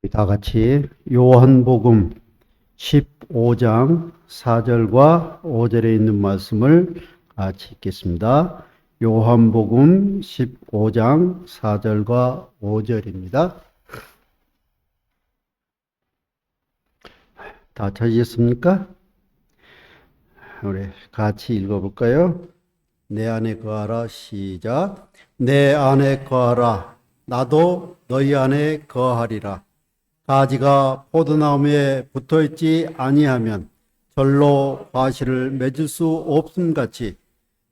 다 같이 요한복음 15장 4절과 5절에 있는 말씀을 같이 읽겠습니다. 요한복음 15장 4절과 5절입니다. 다 찾으셨습니까? 우리 같이 읽어볼까요? 내 안에 거하라. 시작. 내 안에 거하라. 나도 너희 안에 거하리라. 가지가 포도나무에 붙어있지 아니하면 절로 과실을 맺을 수 없음 같이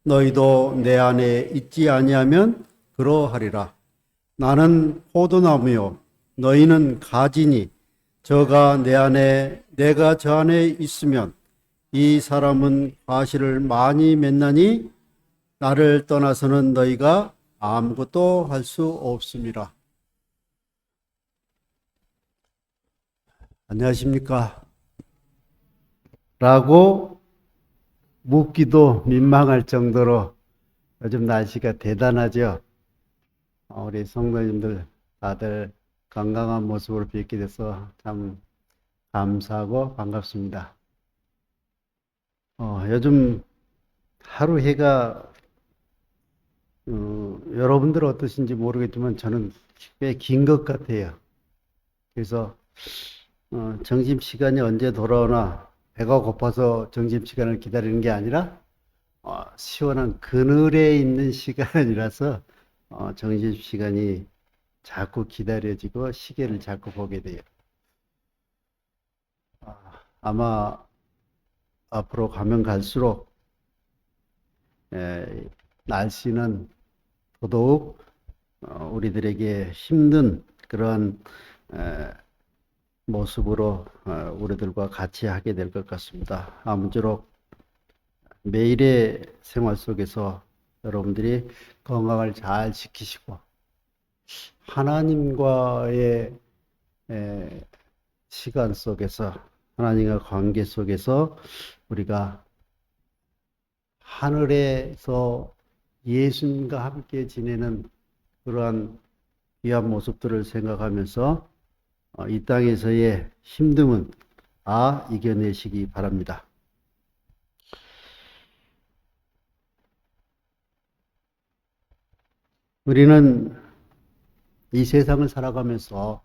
너희도 내 안에 있지 아니하면 그러하리라. 나는 포도나무요 너희는 가지니 저가 내 안에 내가 저 안에 있으면 이 사람은 과실을 많이 맺나니 나를 떠나서는 너희가 아무것도 할 수 없음이라. 안녕하십니까? 라고 묻기도 민망할 정도로 요즘 날씨가 대단하죠. 우리 성도님들 다들 건강한 모습으로 뵙게 돼서 참 감사하고 반갑습니다. 요즘 하루 해가 여러분들 어떠신지 모르겠지만 저는 꽤 긴 것 같아요. 그래서 점심시간이 언제 돌아오나 배가 고파서 점심시간을 기다리는 게 아니라 시원한 그늘에 있는 시간이라서 점심시간이 자꾸 기다려지고 시계를 자꾸 보게 돼요. 아마 앞으로 가면 갈수록 날씨는 더더욱 우리들에게 힘든 그런 모습으로 우리들과 같이 하게 될 것 같습니다. 아무쪼록 매일의 생활 속에서 여러분들이 건강을 잘 지키시고 하나님과의 시간 속에서 하나님과 관계 속에서 우리가 하늘에서 예수님과 함께 지내는 그러한 귀한 모습들을 생각하면서 이 땅에서의 힘듦은 다 이겨내시기 바랍니다. 우리는 이 세상을 살아가면서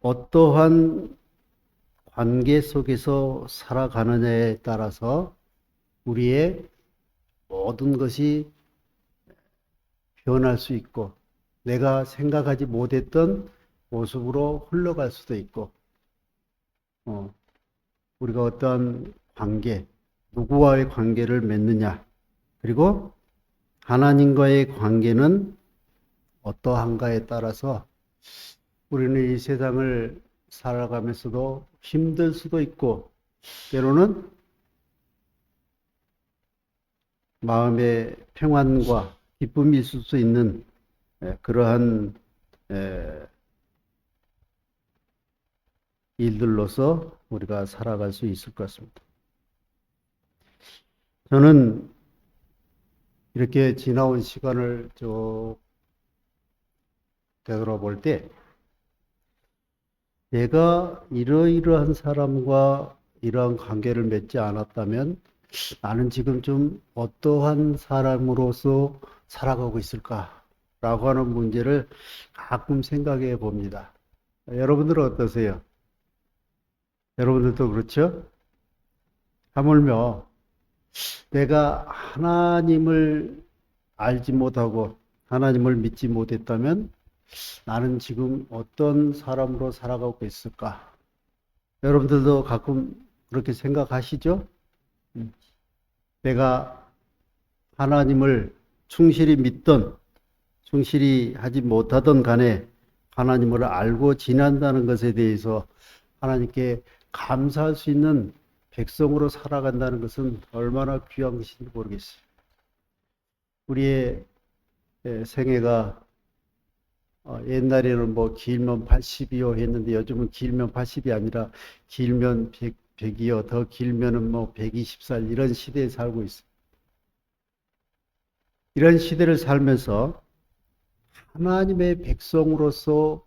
어떠한 관계 속에서 살아가느냐에 따라서 우리의 모든 것이 변할 수 있고 내가 생각하지 못했던 모습으로 흘러갈 수도 있고 우리가 어떠한 관계, 누구와의 관계를 맺느냐 그리고 하나님과의 관계는 어떠한가에 따라서 우리는 이 세상을 살아가면서도 힘들 수도 있고 때로는 마음의 평안과 기쁨이 있을 수 있는 그러한 일들로서 우리가 살아갈 수 있을 것 같습니다. 저는 이렇게 지나온 시간을 쭉 되돌아볼 때 내가 이러이러한 사람과 이러한 관계를 맺지 않았다면 나는 지금 좀 어떠한 사람으로서 살아가고 있을까라고 하는 문제를 가끔 생각해 봅니다. 여러분들은 어떠세요? 여러분들도 그렇죠? 하물며 내가 하나님을 알지 못하고 하나님을 믿지 못했다면 나는 지금 어떤 사람으로 살아가고 있을까? 여러분들도 가끔 그렇게 생각하시죠? 내가 하나님을 충실히 믿던 충실히 하지 못하던 간에 하나님을 알고 지낸다는 것에 대해서 하나님께 감사할 수 있는 백성으로 살아간다는 것은 얼마나 귀한 것인지 모르겠어요. 우리의 생애가 옛날에는 뭐 길면 80이요 했는데 요즘은 길면 80이 아니라 길면 100이요 더 길면은 뭐 120살 이런 시대에 살고 있어요. 이런 시대를 살면서 하나님의 백성으로서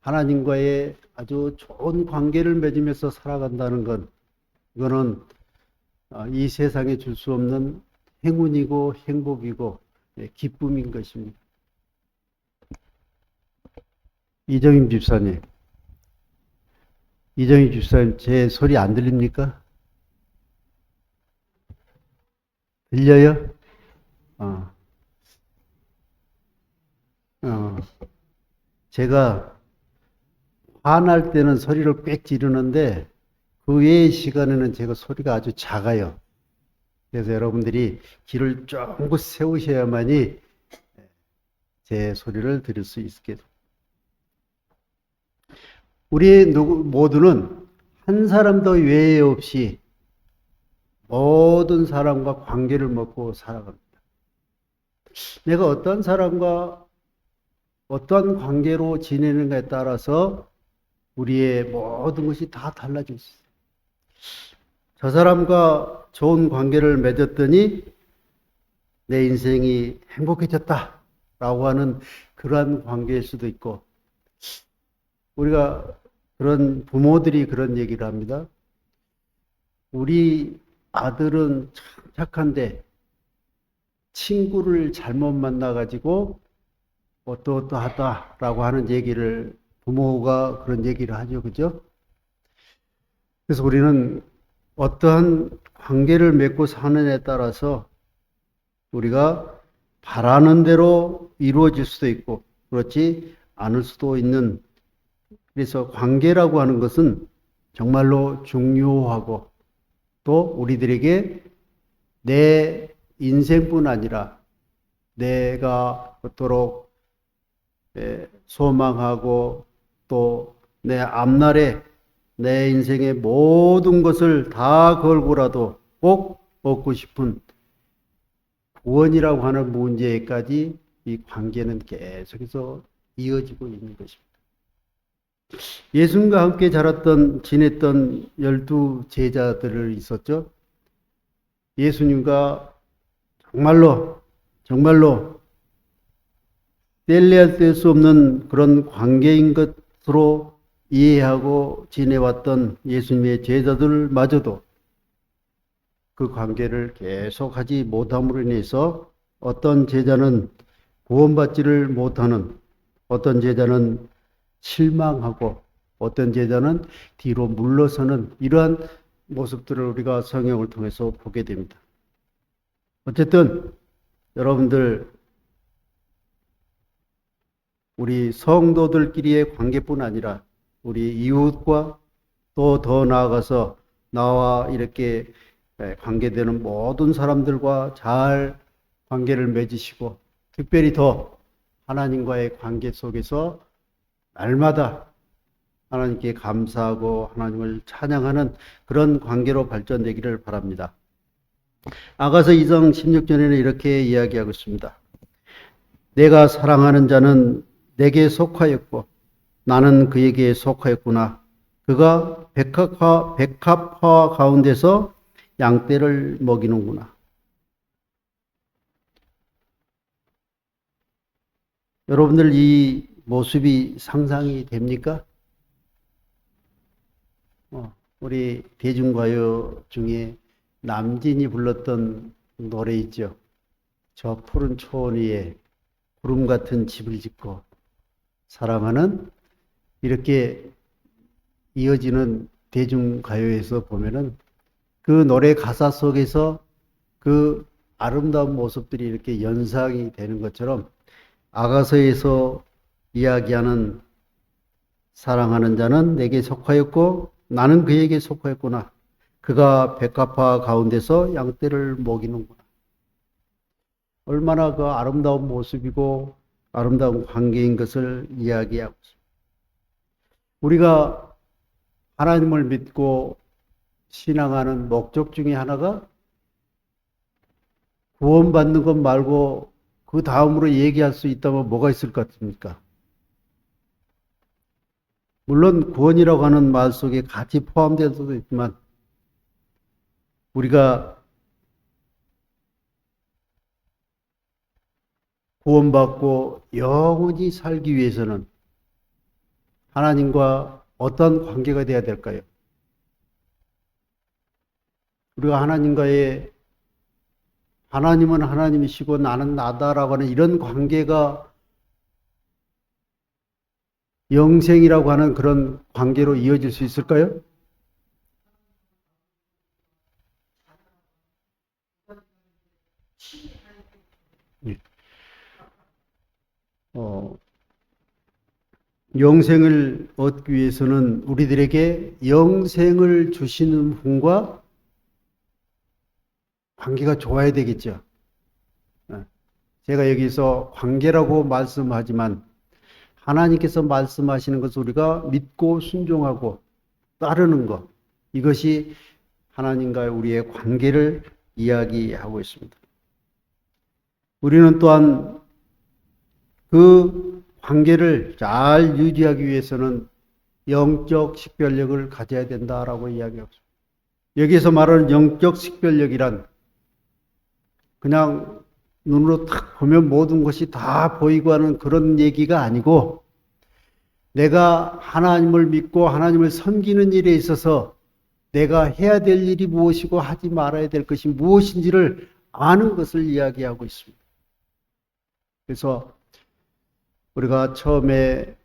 하나님과의 아주 좋은 관계를 맺으면서 살아간다는 건, 이거는 이 세상에 줄 수 없는 행운이고 행복이고 기쁨인 것입니다. 이정임 집사님, 제 소리 안 들립니까? 들려요? 어, 어. 제가 화날 때는 소리를 꽥 지르는데 그 외의 시간에는 제가 소리가 아주 작아요. 그래서 여러분들이 귀를 쫑긋 세우셔야만이 제 소리를 들을 수 있게 됩니다. 우리 모두는 한 사람도 외에 없이 모든 사람과 관계를 맺고 살아갑니다. 내가 어떤 사람과 어떤 관계로 지내는가에 따라서 우리의 모든 것이 다 달라질 수 있어요. 저 사람과 좋은 관계를 맺었더니 내 인생이 행복해졌다라고 하는 그러한 관계일 수도 있고, 우리가 그런 부모들이 그런 얘기를 합니다. 우리 아들은 참 착한데 친구를 잘못 만나가지고 어떠하다라고 하는 얘기를, 부모가 그런 얘기를 하죠. 그죠? 그래서 우리는 어떠한 관계를 맺고 사느냐에 따라서 우리가 바라는 대로 이루어질 수도 있고 그렇지 않을 수도 있는, 그래서 관계라고 하는 것은 정말로 중요하고 또 우리들에게 내 인생뿐 아니라 내가 그토록 소망하고 또 내 앞날에 내 인생의 모든 것을 다 걸고라도 꼭 얻고 싶은 구원이라고 하는 문제까지 이 관계는 계속해서 이어지고 있는 것입니다. 예수님과 함께 지냈던 12 제자들을 있었죠. 예수님과 정말로 뗄래야 뗄 수 없는 그런 관계인 것으로 이해하고 지내왔던 예수님의 제자들마저도 그 관계를 계속하지 못함으로 인해서 어떤 제자는 구원받지를 못하는, 어떤 제자는 실망하고 어떤 제자는 뒤로 물러서는 이러한 모습들을 우리가 성경을 통해서 보게 됩니다. 어쨌든 여러분들, 우리 성도들끼리의 관계뿐 아니라 우리 이웃과 또 더 나아가서 나와 이렇게 관계되는 모든 사람들과 잘 관계를 맺으시고, 특별히 더 하나님과의 관계 속에서 날마다 하나님께 감사하고 하나님을 찬양하는 그런 관계로 발전되기를 바랍니다. 아가서 2장 16절에는 이렇게 이야기하고 있습니다. 내가 사랑하는 자는 내게 속하였고 나는 그에게 속하였구나. 그가 백합화 가운데서 양떼를 먹이는구나. 여러분들 이 모습이 상상이 됩니까? 우리 대중가요 중에 남진이 불렀던 노래 있죠. 저 푸른 초원 위에 구름 같은 집을 짓고 사랑하는, 이렇게 이어지는 대중가요에서 보면은 그 노래 가사 속에서 그 아름다운 모습들이 이렇게 연상이 되는 것처럼 아가서에서 이야기하는 사랑하는 자는 내게 속하였고 나는 그에게 속하였구나. 그가 백합화 가운데서 양떼를 먹이는구나. 얼마나 그 아름다운 모습이고 아름다운 관계인 것을 이야기하고 있습니다. 우리가 하나님을 믿고 신앙하는 목적 중에 하나가 구원받는 것 말고 그 다음으로 얘기할 수 있다면 뭐가 있을 것 같습니까? 물론 구원이라고 하는 말 속에 같이 포함될 수도 있지만 우리가 구원받고 영원히 살기 위해서는 하나님과 어떤 관계가 되어야 될까요? 우리가 하나님은 하나님이시고 나는 나다라고 하는 이런 관계가 영생이라고 하는 그런 관계로 이어질 수 있을까요? 예. 어, 영생을 얻기 위해서는 우리들에게 영생을 주시는 분과 관계가 좋아야 되겠죠. 예. 제가 여기서 관계라고 말씀하지만 하나님께서 말씀하시는 것을 우리가 믿고 순종하고 따르는 것, 이것이 하나님과 우리의 관계를 이야기하고 있습니다. 우리는 또한 그 관계를 잘 유지하기 위해서는 영적 식별력을 가져야 된다라고 이야기하고 있습니다. 여기서 말하는 영적 식별력이란 그냥 눈으로 탁 보면 모든 것이 다 보이고 하는 그런 얘기가 아니고, 내가 하나님을 믿고 하나님을 섬기는 일에 있어서 내가 해야 될 일이 무엇이고 하지 말아야 될 것이 무엇인지를 아는 것을 이야기하고 있습니다. 그래서 우리가 처음에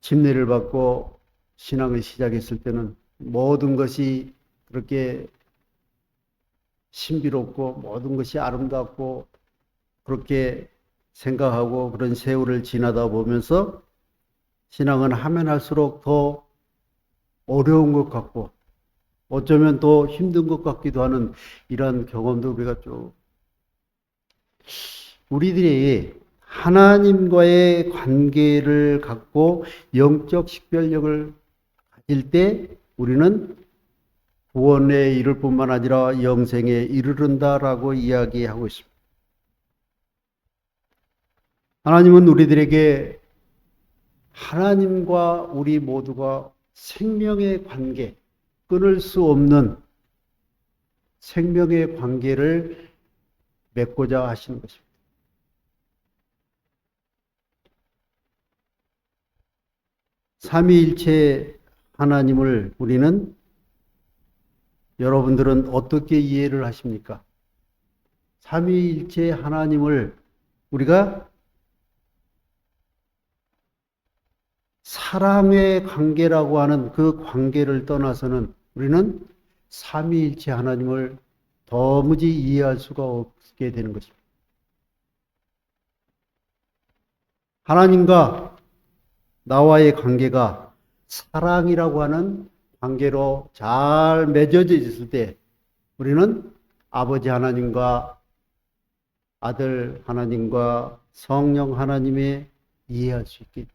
침례를 받고 신앙을 시작했을 때는 모든 것이 그렇게 신비롭고 모든 것이 아름답고 그렇게 생각하고 그런 세월을 지나다 보면서 신앙은 하면 할수록 더 어려운 것 같고 어쩌면 더 힘든 것 같기도 하는 이런 경험도 우리가 쭉, 우리들이 하나님과의 관계를 갖고 영적 식별력을 가질 때 우리는 구원에 이를 뿐만 아니라 영생에 이르른다라고 이야기하고 있습니다. 하나님은 우리들에게 하나님과 우리 모두가 생명의 관계, 끊을 수 없는 생명의 관계를 맺고자 하시는 것입니다. 삼위일체 하나님을 우리는, 여러분들은 어떻게 이해를 하십니까? 삼위일체 하나님을 우리가 사랑의 관계라고 하는 그 관계를 떠나서는 우리는 삼위일체 하나님을 도무지 이해할 수가 없게 되는 것입니다. 하나님과 나와의 관계가 사랑이라고 하는 관계로 잘 맺어져 있을 때 우리는 아버지 하나님과 아들 하나님과 성령 하나님의 이해할 수 있게,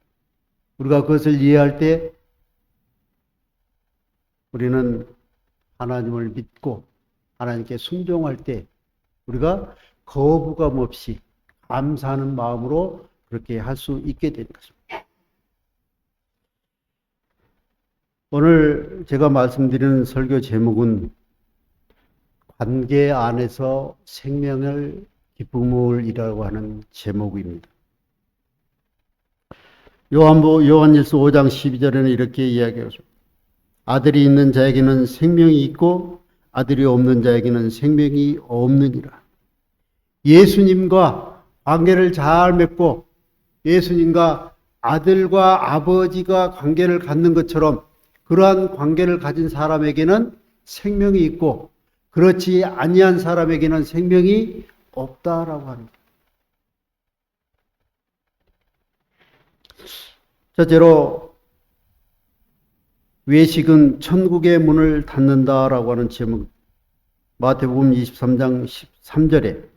우리가 그것을 이해할 때 우리는 하나님을 믿고 하나님께 순종할 때 우리가 거부감 없이 감사하는 마음으로 그렇게 할 수 있게 되는 것입니다. 오늘 제가 말씀드리는 설교 제목은 관계 안에서 생명을 기쁨을이라고 하는 제목입니다. 요한일서 5장 12절에는 이렇게 이야기하죠. 아들이 있는 자에게는 생명이 있고 아들이 없는 자에게는 생명이 없느니라. 예수님과 관계를 잘 맺고 예수님과 아들과 아버지가 관계를 갖는 것처럼 그러한 관계를 가진 사람에게는 생명이 있고 그렇지 아니한 사람에게는 생명이 없다라고 하는 거예요. 첫째로 외식은 천국의 문을 닫는다라고 하는 제목, 마태복음 23장 13절에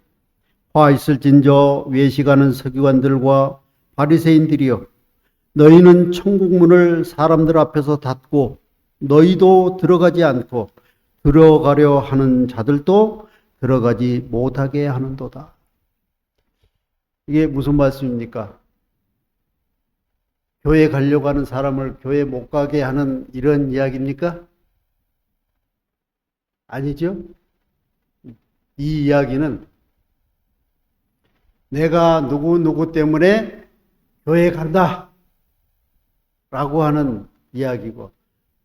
화 있을진저 외식하는 서기관들과 바리새인들이여, 너희는 천국 문을 사람들 앞에서 닫고 너희도 들어가지 않고 들어가려 하는 자들도 들어가지 못하게 하는도다. 이게 무슨 말씀입니까? 교회 가려고 하는 사람을 교회 못 가게 하는 이런 이야기입니까? 아니죠? 이 이야기는 내가 누구 때문에 교회에 간다 라고 하는 이야기고,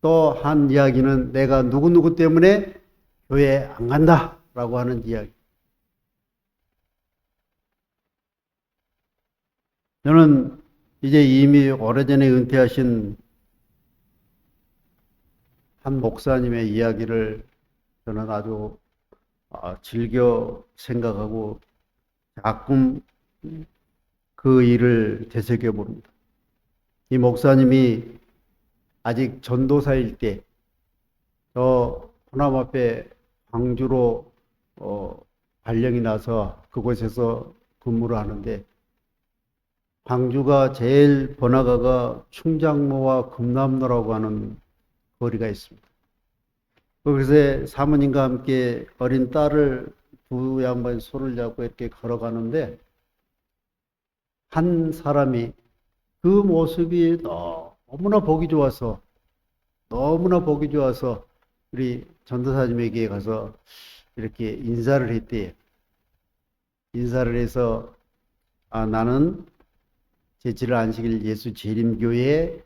또 한 이야기는 내가 누구 때문에 교회에 안 간다 라고 하는 이야기. 저는 이제 이미 오래전에 은퇴하신 한 목사님의 이야기를 저는 아주 즐겨 생각하고 가끔 그 일을 되새겨 봅니다. 이 목사님이 아직 전도사일 때, 저 호남 앞에 광주로 발령이 나서 그곳에서 근무를 하는데, 광주가 제일 번화가가 충장로와 금남로라고 하는 거리가 있습니다. 그곳에 사모님과 함께 어린 딸을 두 양반이 손을 잡고 이렇게 걸어가는데, 한 사람이 그 모습이 너무나 보기 좋아서 우리 전도사님에게 가서 이렇게 인사를 했대요. 인사를 해서 나는 제7일 안식일 예수 재림교회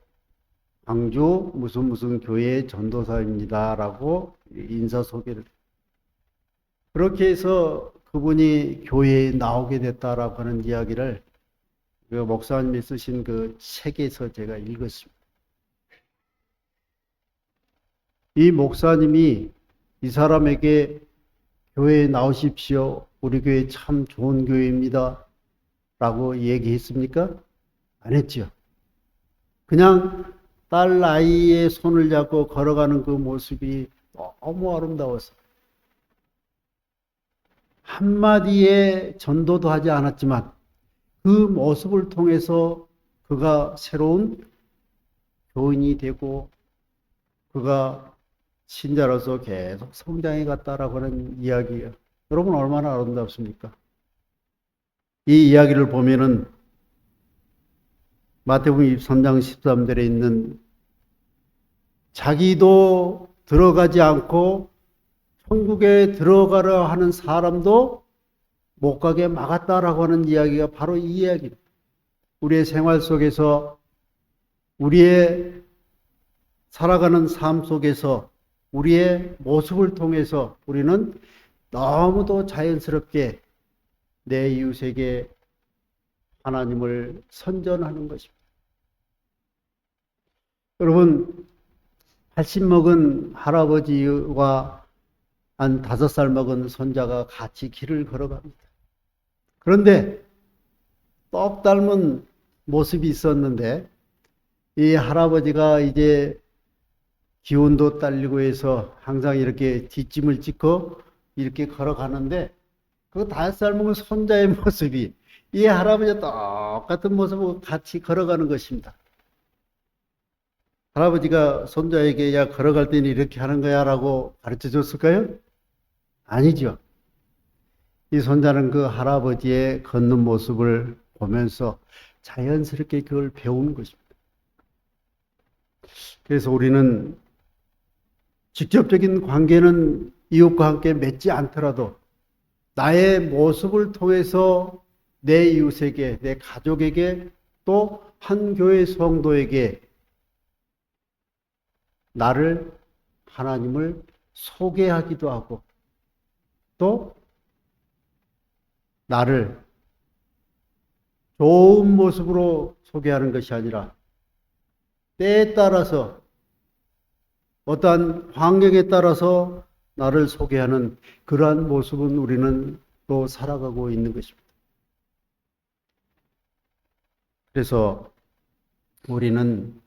광주 무슨 교회 전도사입니다 라고 인사 소개를. 그렇게 해서 그분이 교회에 나오게 됐다라고 하는 이야기를 그 목사님이 쓰신 그 책에서 제가 읽었습니다. 이 목사님이 이 사람에게 교회에 나오십시오, 우리 교회 참 좋은 교회입니다 라고 얘기했습니까? 안 했죠. 그냥 딸 아이의 손을 잡고 걸어가는 그 모습이 너무 아름다워서 한마디의 전도도 하지 않았지만 그 모습을 통해서 그가 새로운 교인이 되고 그가 신자로서 계속 성장해 갔다라고 하는 이야기예요. 여러분 얼마나 아름답습니까? 이 이야기를 보면은 마태복음 23장 13절에 있는 자기도 들어가지 않고 천국에 들어가려 하는 사람도 못 가게 막았다라고 하는 이야기가 바로 이 이야기입니다. 우리의 생활 속에서, 우리의 살아가는 삶 속에서, 우리의 모습을 통해서 우리는 너무도 자연스럽게 내 이웃에게 하나님을 선전하는 것입니다. 여러분, 80 먹은 할아버지와 한 5살 먹은 손자가 같이 길을 걸어갑니다. 그런데 똑 닮은 모습이 있었는데 이 할아버지가 이제 기운도 딸리고 해서 항상 이렇게 뒷짐을 짚고 이렇게 걸어가는데 그 5살 먹은 손자의 모습이 이 할아버지와 똑같은 모습으로 같이 걸어가는 것입니다. 할아버지가 손자에게 야 걸어갈 때는 이렇게 하는 거야 라고 가르쳐 줬을까요? 아니죠. 이 손자는 그 할아버지의 걷는 모습을 보면서 자연스럽게 그걸 배우는 것입니다. 그래서 우리는 직접적인 관계는 이웃과 함께 맺지 않더라도 나의 모습을 통해서 내 이웃에게, 내 가족에게, 또 한 교회 성도에게 나를, 하나님을 소개하기도 하고 또 나를 좋은 모습으로 소개하는 것이 아니라 때에 따라서 어떠한 환경에 따라서 나를 소개하는 그러한 모습은 우리는 또 살아가고 있는 것입니다. 그래서 우리는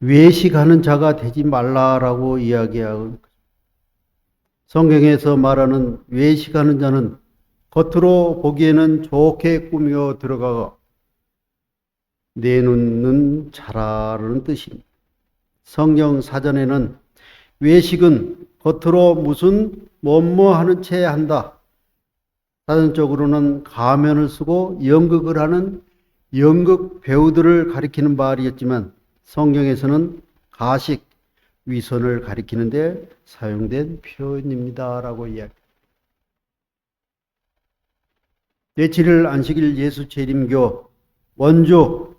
외식하는 자가 되지 말라라고 이야기하고, 성경에서 말하는 외식하는 자는 겉으로 보기에는 좋게 꾸며 들어가 내놓는 자라는 뜻입니다. 성경 사전에는 외식은 겉으로 무슨 뭐뭐 하는 채 한다. 사전적으로는 가면을 쓰고 연극을 하는 연극 배우들을 가리키는 말이었지만 성경에서는 가식, 위선을 가리키는 데 사용된 표현입니다 라고 이야기합니다. 제7일 안식일 예수 재림교 원주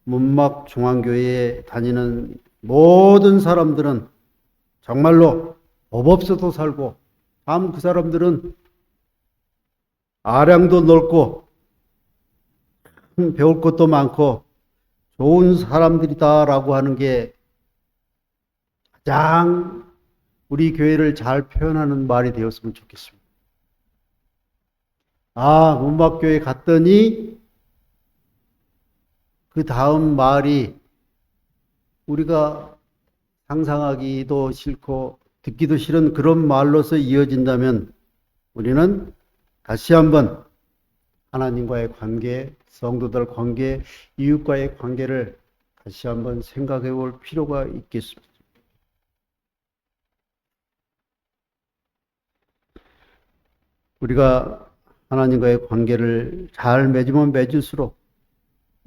문막중앙교회에 다니는 모든 사람들은 정말로 법 없어도 살고, 다음 그 사람들은 아량도 넓고 배울 것도 많고 좋은 사람들이다라고 하는 게 가장 우리 교회를 잘 표현하는 말이 되었으면 좋겠습니다. 아, 문막교회 갔더니 그 다음 말이 우리가 상상하기도 싫고 듣기도 싫은 그런 말로서 이어진다면 우리는 다시 한번 하나님과의 관계, 성도들 관계, 이웃과의 관계를 다시 한번 생각해 볼 필요가 있겠습니다. 우리가 하나님과의 관계를 잘 맺으면 맺을수록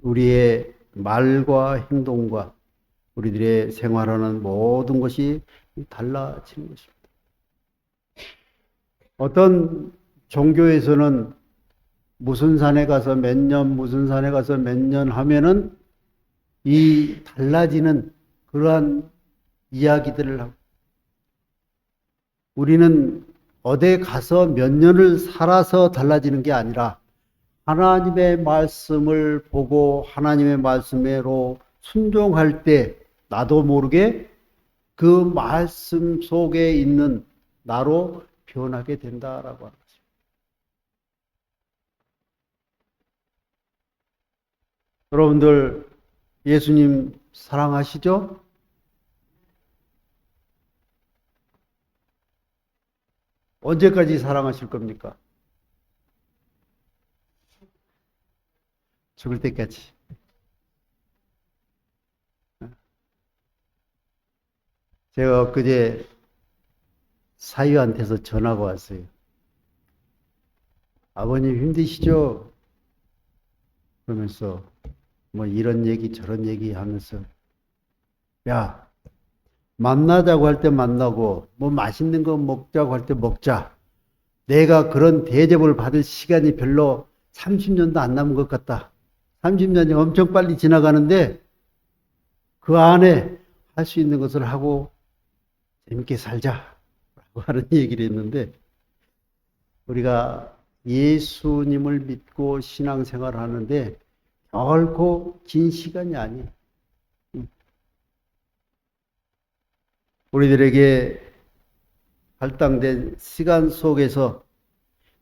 우리의 말과 행동과 우리들의 생활하는 모든 것이 달라지는 것입니다. 어떤 종교에서는 무슨 산에 가서 몇 년, 무슨 산에 가서 몇 년 하면은 이 달라지는 그러한 이야기들을 하고, 우리는 어디에 가서 몇 년을 살아서 달라지는 게 아니라 하나님의 말씀을 보고 하나님의 말씀으로 순종할 때 나도 모르게 그 말씀 속에 있는 나로 변하게 된다라고 하는 것입니다. 여러분들 예수님 사랑하시죠? 언제까지 사랑하실 겁니까? 죽을 때까지. 제가 엊그제 사위한테서 전화가 왔어요. 아버님 힘드시죠? 그러면서 뭐 이런 얘기 저런 얘기 하면서, 야, 만나자고 할 때 만나고 뭐 맛있는 거 먹자고 할 때 먹자. 내가 그런 대접을 받을 시간이 별로 30년도 안 남은 것 같다. 30년이 엄청 빨리 지나가는데 그 안에 할 수 있는 것을 하고 재밌게 살자라고 하는 얘기를 했는데, 우리가 예수님을 믿고 신앙생활을 하는데 결코 긴 시간이 아니에요. 우리들에게 할당된 시간 속에서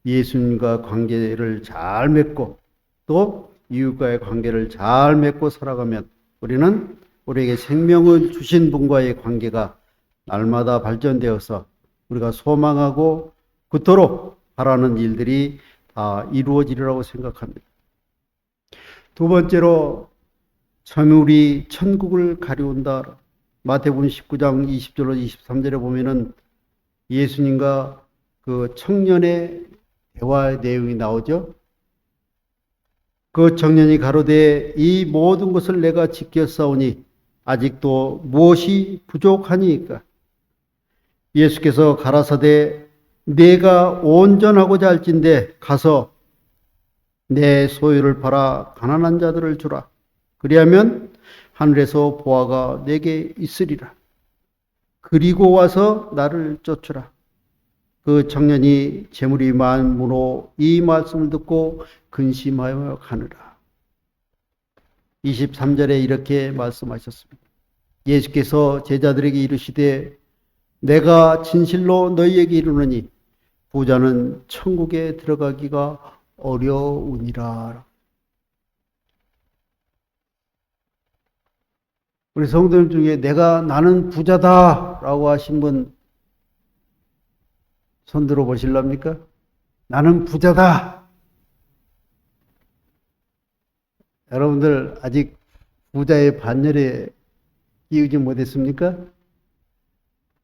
예수님과 관계를 잘 맺고 또 이웃과의 관계를 잘 맺고 살아가면 우리는 우리에게 생명을 주신 분과의 관계가 날마다 발전되어서 우리가 소망하고 그토록 바라는 일들이 다 이루어지리라고 생각합니다. 두 번째로 점울이 천국을 가려운다. 마태복음 19장 20절로 23절에 보면은 예수님과 그 청년의 대화 내용이 나오죠. 그 청년이 가로되 이 모든 것을 내가 지켰사오니 아직도 무엇이 부족하니까? 예수께서 가라사대 내가 온전하고자 할진대 가서 내 소유를 팔아 가난한 자들을 주라. 그리하면 하늘에서 보화가 내게 있으리라. 그리고 와서 나를 쫓으라. 그 청년이 재물이 많으므로 이 말씀을 듣고 근심하여 가느라. 23절에 이렇게 말씀하셨습니다. 예수께서 제자들에게 이르시되 내가 진실로 너희에게 이르노니 부자는 천국에 들어가기가 어려우니라. 우리 성도님 중에 나는 부자다라고 하신 분 손 들어 보실랍니까? 나는 부자다. 여러분들 아직 부자의 반열에 끼우지 못했습니까?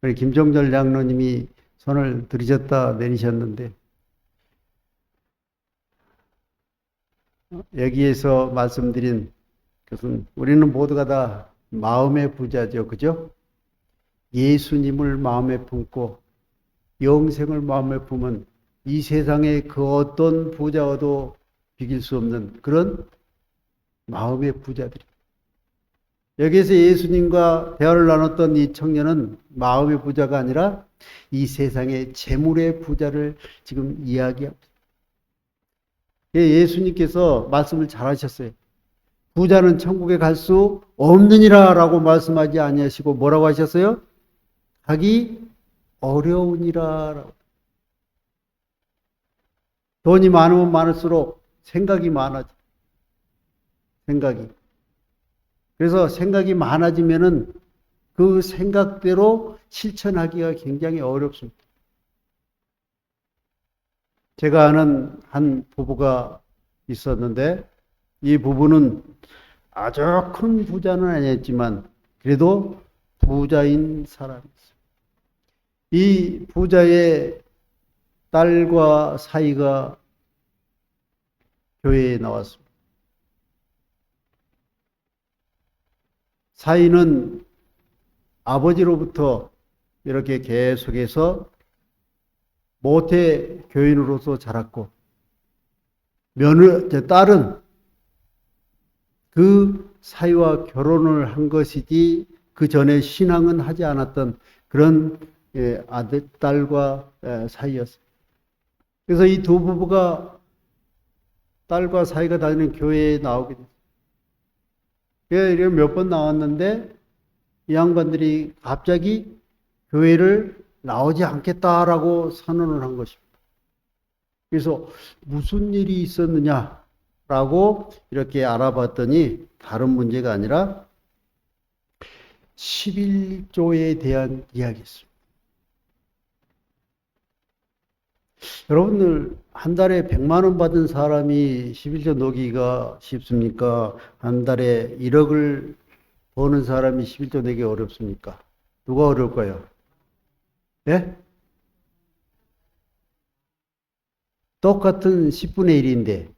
우리 김종절 장로님이 손을 들이셨다 내리셨는데, 여기에서 말씀드린 것은 우리는 모두가 다 마음의 부자죠. 그죠? 예수님을 마음에 품고 영생을 마음에 품은 이 세상의 그 어떤 부자와도 비길 수 없는 그런 마음의 부자들이. 여기에서 예수님과 대화를 나눴던 이 청년은 마음의 부자가 아니라 이 세상의 재물의 부자를 지금 이야기합니다. 예수님께서 말씀을 잘하셨어요. 부자는 천국에 갈 수 없느니라 라고 말씀하지 아니하시고 뭐라고 하셨어요? 가기 어려우니라 라고. 돈이 많으면 많을수록 생각이 많아져. 생각이. 그래서 생각이 많아지면은 그 생각대로 실천하기가 굉장히 어렵습니다. 제가 아는 한 부부가 있었는데 이 부부는 아주 큰 부자는 아니었지만 그래도 부자인 사람이었어요. 이 부자의 딸과 사이가 교회에 나왔습니다. 사이는 아버지로부터 이렇게 계속해서 모태 교인으로서 자랐고 딸은 그 사이와 결혼을 한 것이지 그 전에 신앙은 하지 않았던 그런 딸과 사이였어요. 그래서 이 두 부부가 딸과 사이가 다니는 교회에 나오게 됐어요. 몇 번 나왔는데 이 양반들이 갑자기 교회를 나오지 않겠다라고 선언을 한 것입니다. 그래서 무슨 일이 있었느냐라고 이렇게 알아봤더니 다른 문제가 아니라 11조에 대한 이야기였습니다. 여러분들 한 달에 100만 원 받은 사람이 11조 넣기가 쉽습니까? 한 달에 1억을 버는 사람이 11조 내기 어렵습니까? 누가 어려울까요? 예? 똑같은 10분의 1인데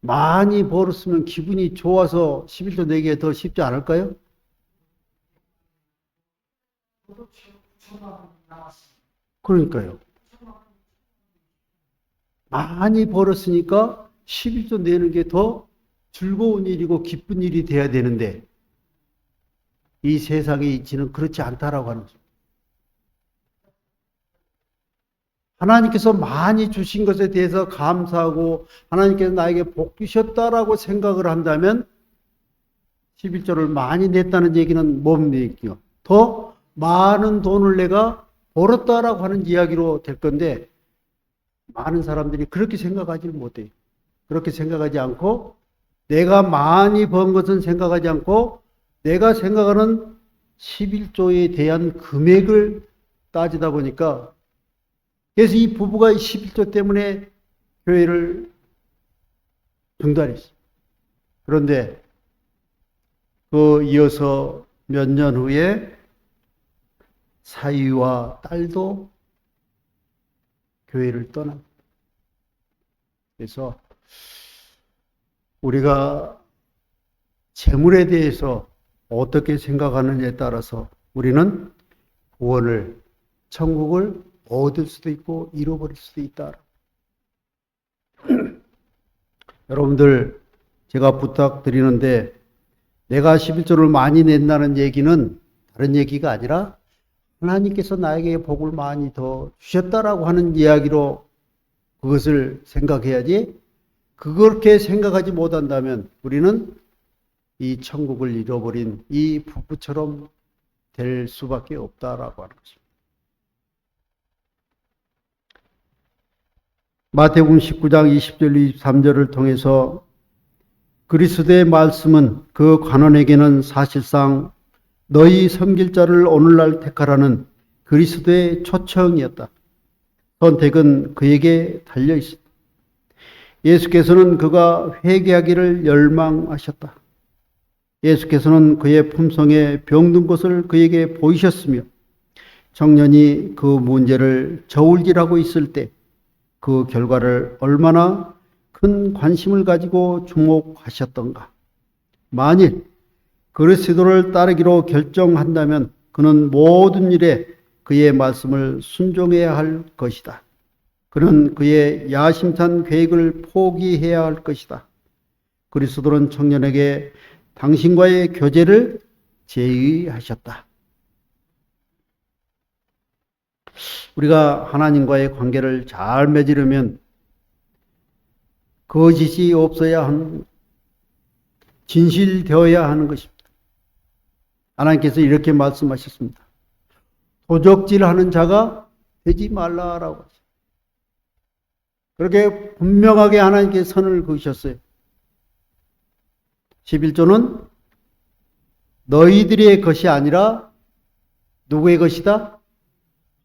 많이 벌었으면 기분이 좋아서 11조 내기가 더 쉽지 않을까요? 그러니까요. 많이 벌었으니까 11조 내는 게 더 즐거운 일이고 기쁜 일이 돼야 되는데 이 세상의 이치는 그렇지 않다라고 하는 거죠. 하나님께서 많이 주신 것에 대해서 감사하고 하나님께서 나에게 복 주셨다라고 생각을 한다면 11조를 많이 냈다는 얘기는 뭡니까? 더 많은 돈을 내가 벌었다라고 하는 이야기로 될 건데 많은 사람들이 그렇게 생각하지 못해요. 그렇게 생각하지 않고 내가 많이 번 것은 생각하지 않고 내가 생각하는 11조에 대한 금액을 따지다 보니까 그래서 이 부부가 11조 때문에 교회를 중단했어요. 그런데 그 이어서 몇 년 후에 사위와 딸도 교회를 떠납니다. 그래서 우리가 재물에 대해서 어떻게 생각하느냐에 따라서 우리는 구원을, 천국을 얻을 수도 있고 잃어버릴 수도 있다. 여러분들 제가 부탁드리는데 내가 11조를 많이 낸다는 얘기는 다른 얘기가 아니라 하나님께서 나에게 복을 많이 더 주셨다라고 하는 이야기로 그것을 생각해야지 그렇게 생각하지 못한다면 우리는 이 천국을 잃어버린 이 부부처럼 될 수밖에 없다라고 하는 것입니다. 마태복음 19장 20절 23절을 통해서 그리스도의 말씀은 그 관원에게는 사실상 너희 섬길 자를 오늘날 택하라는 그리스도의 초청이었다. 선택은 그에게 달려 있었다. 예수께서는 그가 회개하기를 열망하셨다. 예수께서는 그의 품성에 병든 것을 그에게 보이셨으며 청년이 그 문제를 저울질하고 있을 때 그 결과를 얼마나 큰 관심을 가지고 주목하셨던가. 만일 그리스도를 따르기로 결정한다면 그는 모든 일에 그의 말씀을 순종해야 할 것이다. 그는 그의 야심찬 계획을 포기해야 할 것이다. 그리스도는 청년에게 당신과의 교제를 제의하셨다. 우리가 하나님과의 관계를 잘 맺으려면 거짓이 없어야 하는, 진실되어야 하는 것입니다. 하나님께서 이렇게 말씀하셨습니다. 도적질하는 자가 되지 말라라고 하셨어요. 그렇게 분명하게 하나님께 선을 그으셨어요. 11조는 너희들의 것이 아니라 누구의 것이다?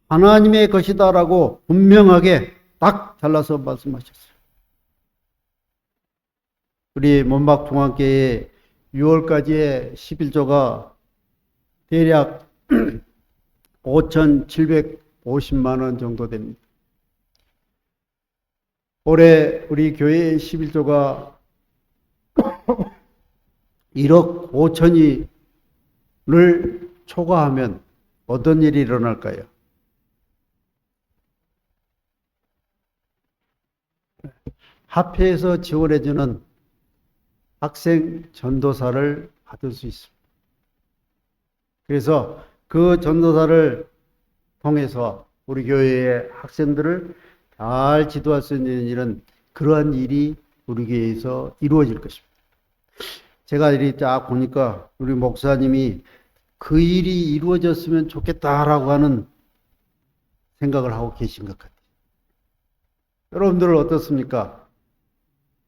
하나님의 것이다라고 분명하게 딱 잘라서 말씀하셨어요. 우리 문박종합교회 6월까지의 11조가 대략 5,750만 원 정도 됩니다. 올해 우리 교회의 11조가 1억 5천이를 초과하면 어떤 일이 일어날까요? 합회에서 지원해주는 학생 전도사를 받을 수 있습니다. 그래서 그 전도사를 통해서 우리 교회의 학생들을 잘 지도할 수 있는 일은 그러한 일이 우리 교회에서 이루어질 것입니다. 제가 이렇게 딱 보니까 우리 목사님이 그 일이 이루어졌으면 좋겠다라고 하는 생각을 하고 계신 것 같아요. 여러분들은 어떻습니까?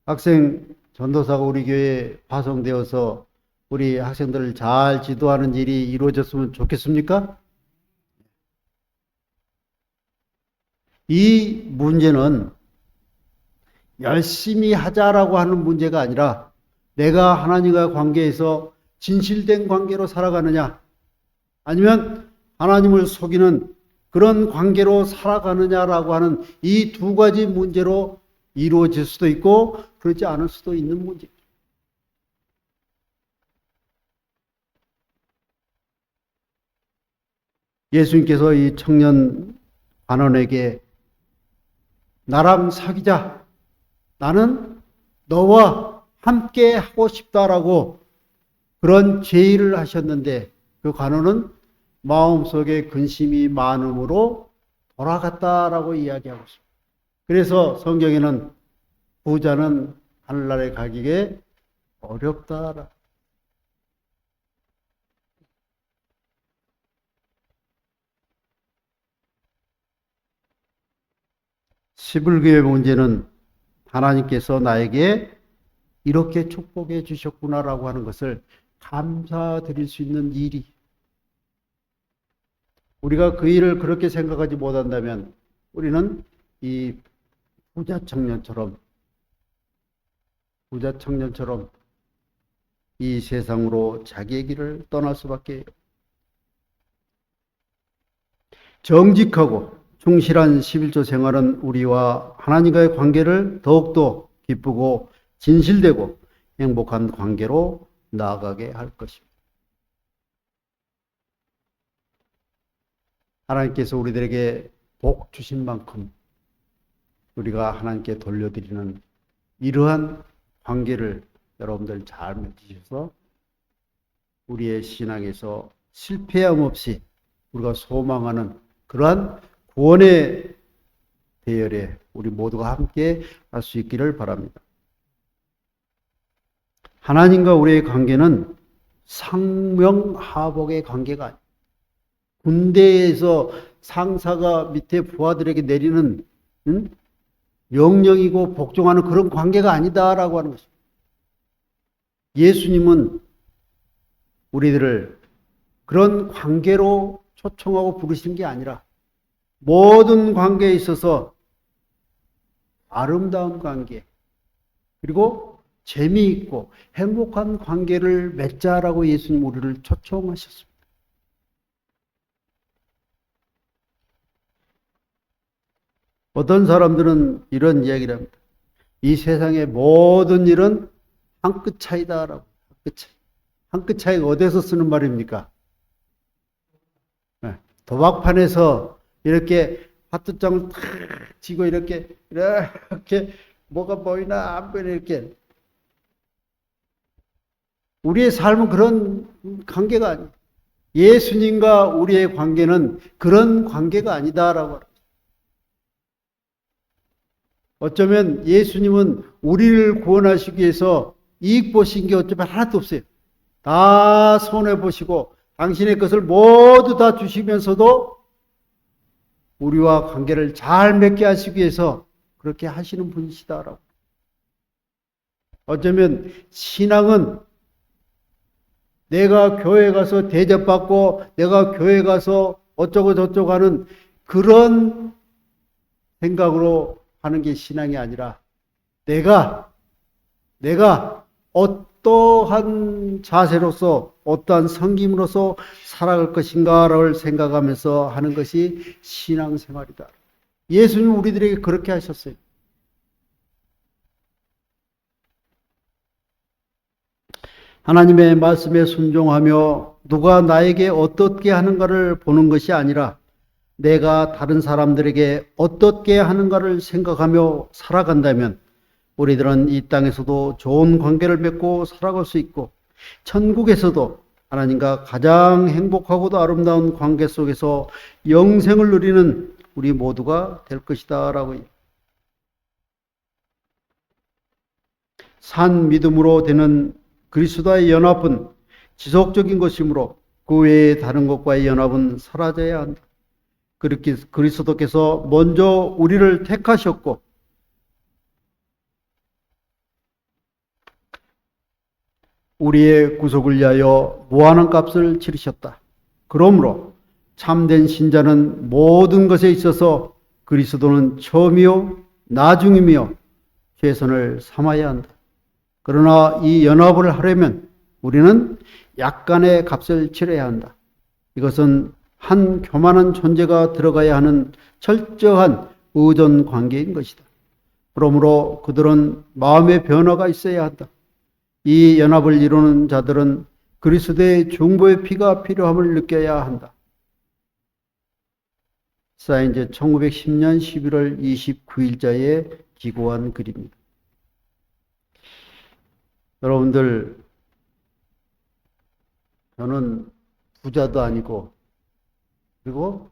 학생 전도사가 우리 교회에 파송되어서 우리 학생들을 잘 지도하는 일이 이루어졌으면 좋겠습니까? 이 문제는 열심히 하자라고 하는 문제가 아니라 내가 하나님과 관계에서 진실된 관계로 살아가느냐 아니면 하나님을 속이는 그런 관계로 살아가느냐라고 하는 이 두 가지 문제로 이루어질 수도 있고 그렇지 않을 수도 있는 문제입니다. 예수님께서 이 청년 관원에게 나랑 사귀자. 나는 너와 함께 하고 싶다라고 그런 제의를 하셨는데 그 관원은 마음속에 근심이 많음으로 돌아갔다라고 이야기하고 있습니다. 그래서 성경에는 부자는 하늘나라에 가기에 어렵다. 11개의 문제는 하나님께서 나에게 이렇게 축복해 주셨구나라고 하는 것을 감사드릴 수 있는 일이, 우리가 그 일을 그렇게 생각하지 못한다면 우리는 이 부자 청년처럼 이 세상으로 자기의 길을 떠날 수밖에. 정직하고 충실한 11조 생활은 우리와 하나님과의 관계를 더욱더 기쁘고 진실되고 행복한 관계로 나아가게 할 것입니다. 하나님께서 우리들에게 복 주신 만큼 우리가 하나님께 돌려드리는 이러한 관계를 여러분들 잘 맺으셔서 우리의 신앙에서 실패함 없이 우리가 소망하는 그러한 구원의 대열에 우리 모두가 함께 할 수 있기를 바랍니다. 하나님과 우리의 관계는 상명하복의 관계가 아니에요. 군대에서 상사가 밑에 부하들에게 내리는 명령이고 복종하는 그런 관계가 아니다라고 하는 것입니다. 예수님은 우리들을 그런 관계로 초청하고 부르신 게 아니라 모든 관계에 있어서 아름다운 관계, 그리고 재미있고 행복한 관계를 맺자라고 예수님 우리를 초청하셨습니다. 어떤 사람들은 이런 이야기를 합니다. 이 세상의 모든 일은 한 끗 차이다라고. 한 끗 차이가 어디서 쓰는 말입니까? 도박판에서 이렇게 하트장을 탁 지고 이렇게 뭐가 보이나 안 보이나 이렇게. 우리의 삶은 그런 관계가 아니에요. 예수님과 우리의 관계는 그런 관계가 아니다라고. 어쩌면 예수님은 우리를 구원하시기 위해서 이익 보신 게 어쩌면 하나도 없어요. 다 손해보시고 당신의 것을 모두 다 주시면서도 우리와 관계를 잘 맺게 하시기 위해서 그렇게 하시는 분이시다라고. 어쩌면 신앙은 내가 교회 가서 대접받고 내가 교회 가서 어쩌고 저쩌고 하는 그런 생각으로 하는 게 신앙이 아니라 내가 어떠한 자세로서 어떠한 섬김으로서 살아갈 것인가를 생각하면서 하는 것이 신앙생활이다. 예수님은 우리들에게 그렇게 하셨어요. 하나님의 말씀에 순종하며 누가 나에게 어떻게 하는가를 보는 것이 아니라 내가 다른 사람들에게 어떻게 하는가를 생각하며 살아간다면 우리들은 이 땅에서도 좋은 관계를 맺고 살아갈 수 있고 천국에서도 하나님과 가장 행복하고도 아름다운 관계 속에서 영생을 누리는 우리 모두가 될 것이다 라고. 산 믿음으로 되는 그리스도와의 연합은 지속적인 것이므로 그 외에 다른 것과의 연합은 사라져야 한다. 그렇게 그리스도께서 먼저 우리를 택하셨고 우리의 구속을 위하여 무한한 값을 치르셨다. 그러므로 참된 신자는 모든 것에 있어서 그리스도는 처음이요 나중이며 최선을 삼아야 한다. 그러나 이 연합을 하려면 우리는 약간의 값을 치러야 한다. 이것은 한 교만한 존재가 들어가야 하는 철저한 의존 관계인 것이다. 그러므로 그들은 마음의 변화가 있어야 한다. 이 연합을 이루는 자들은 그리스도의 중보의 피가 필요함을 느껴야 한다. 사인제 1910년 11월 29일자에 기고한 글입니다. 여러분들, 저는 부자도 아니고 그리고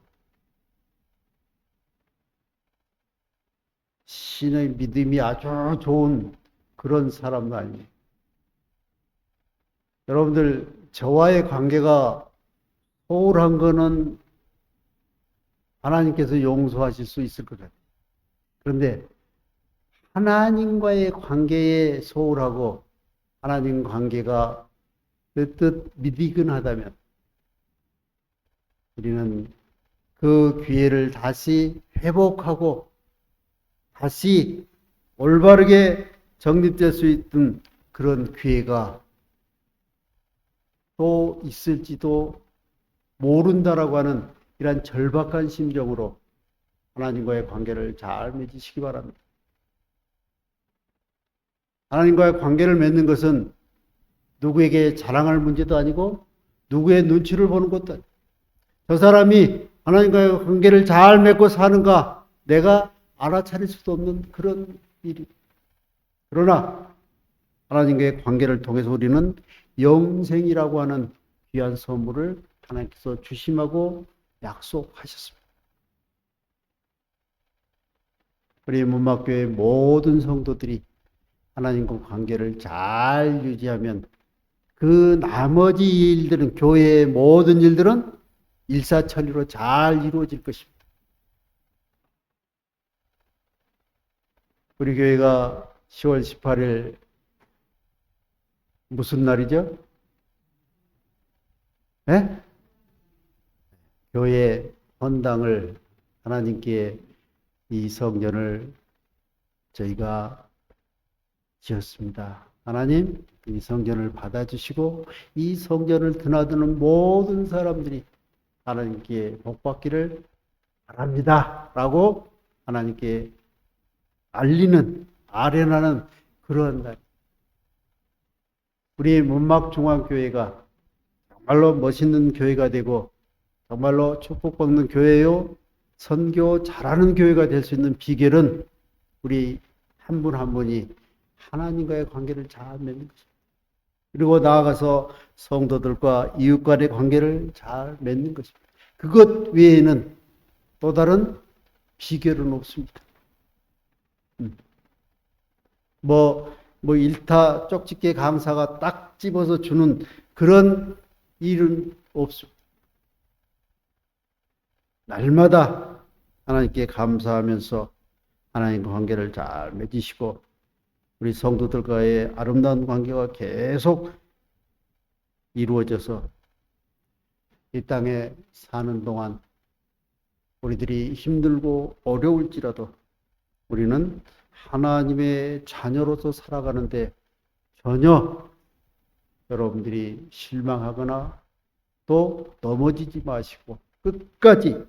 신의 믿음이 아주 좋은 그런 사람도 아니에요. 여러분들, 저와의 관계가 소홀한 거는 하나님께서 용서하실 수 있을 것 같아요. 그런데 하나님과의 관계에 소홀하고 하나님 관계가 그 뜻 미디근하다면 우리는 그 기회를 다시 회복하고 다시 올바르게 정립될 수 있던 그런 기회가 또 있을지도 모른다라고 하는 이런 절박한 심정으로 하나님과의 관계를 잘 맺으시기 바랍니다. 하나님과의 관계를 맺는 것은 누구에게 자랑할 문제도 아니고 누구의 눈치를 보는 것도 아니고 저 사람이 하나님과의 관계를 잘 맺고 사는가 내가 알아차릴 수도 없는 그런 일이. 그러나 하나님과의 관계를 통해서 우리는 영생이라고 하는 귀한 선물을 하나님께서 주심하고 약속하셨습니다. 우리 문막교회 모든 성도들이 하나님과 관계를 잘 유지하면 그 나머지 일들은 교회의 모든 일들은 일사천리로 잘 이루어질 것입니다. 우리 교회가 10월 18일 무슨 날이죠? 네? 교회 헌당을 하나님께 이 성전을 저희가 지었습니다. 하나님, 이 성전을 받아주시고 이 성전을 드나드는 모든 사람들이 하나님께 복받기를 바랍니다. 라고 하나님께 알리는, 아련하는 그런 날. 우리 문막중앙교회가 정말로 멋있는 교회가 되고 정말로 축복받는 교회요. 선교 잘하는 교회가 될 수 있는 비결은 우리 한 분 한 분이 하나님과의 관계를 잘 맺는 것입니다. 그리고 나아가서 성도들과 이웃 간의 관계를 잘 맺는 것입니다. 그것 외에는 또 다른 비결은 없습니다. 일타 쪽집게 감사가 딱 집어서 주는 그런 일은 없습니다. 날마다 하나님께 감사하면서 하나님과 관계를 잘 맺으시고 우리 성도들과의 아름다운 관계가 계속 이루어져서 이 땅에 사는 동안 우리들이 힘들고 어려울지라도 우리는 하나님의 자녀로서 살아가는데 전혀 여러분들이 실망하거나 또 넘어지지 마시고 끝까지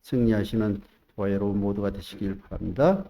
승리하시는 저와 여러분 모두가 되시길 바랍니다.